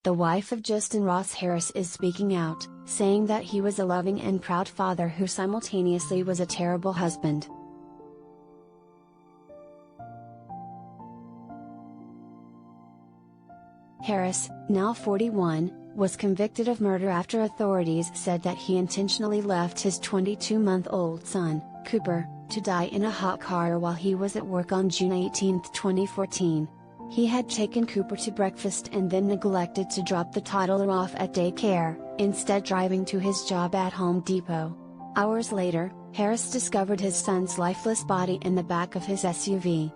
the wife of Justin Ross Harris is speaking out, saying that he was a loving and proud father who simultaneously was a terrible husband. Harris, now 41, was convicted of murder after authorities said that he intentionally left his 22-month-old son, Cooper, to die in a hot car while he was at work on June 18, 2014. He had taken Cooper to breakfast and then neglected to drop the toddler off at daycare, instead driving to his job at Home Depot. Hours later, Harris discovered his son's lifeless body in the back of his SUV.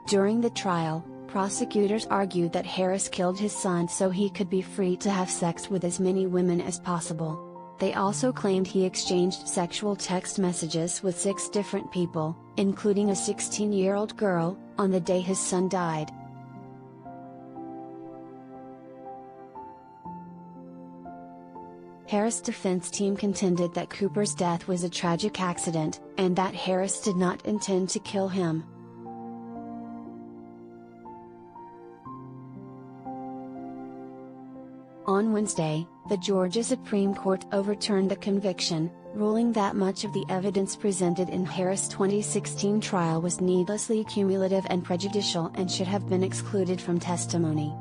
During the trial, prosecutors argued that Harris killed his son so he could be free to have sex with as many women as possible. They also claimed he exchanged sexual text messages with 6 different people, including a 16-year-old girl, on the day his son died. Harris' defense team contended that Cooper's death was a tragic accident, and that Harris did not intend to kill him. On Wednesday, the Georgia Supreme Court overturned the conviction, ruling that much of the evidence presented in Harris' 2016 trial was needlessly cumulative and prejudicial and should have been excluded from testimony.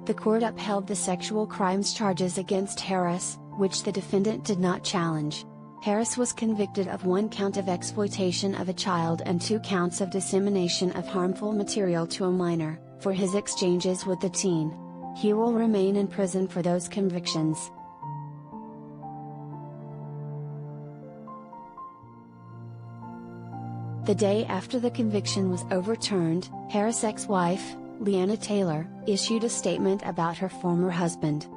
The court upheld the sexual crimes charges against Harris, which the defendant did not challenge. Harris was convicted of 1 count of exploitation of a child and 2 counts of dissemination of harmful material to a minor, for his exchanges with the teen. He will remain in prison for those convictions. The day after the conviction was overturned, Harris' ex-wife, Leanna Taylor, issued a statement about her former husband.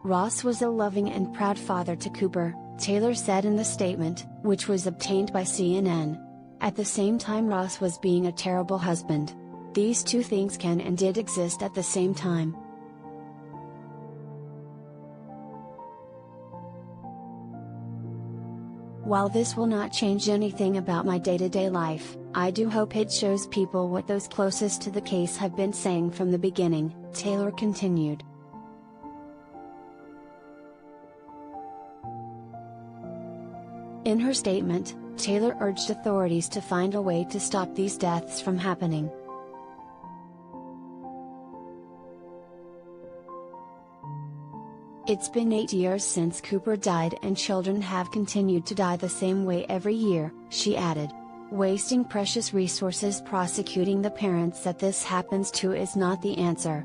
Ross was a loving and proud father to Cooper, Taylor said in the statement, which was obtained by CNN. At the same time, Ross was being a terrible husband. These 2 things can and did exist at the same time. While this will not change anything about my day-to-day life, I do hope it shows people what those closest to the case have been saying from the beginning, Taylor continued. In her statement, Taylor urged authorities to find a way to stop these deaths from happening. It's been 8 years since Cooper died and children have continued to die the same way every year, she added. Wasting precious resources prosecuting the parents that this happens to is not the answer.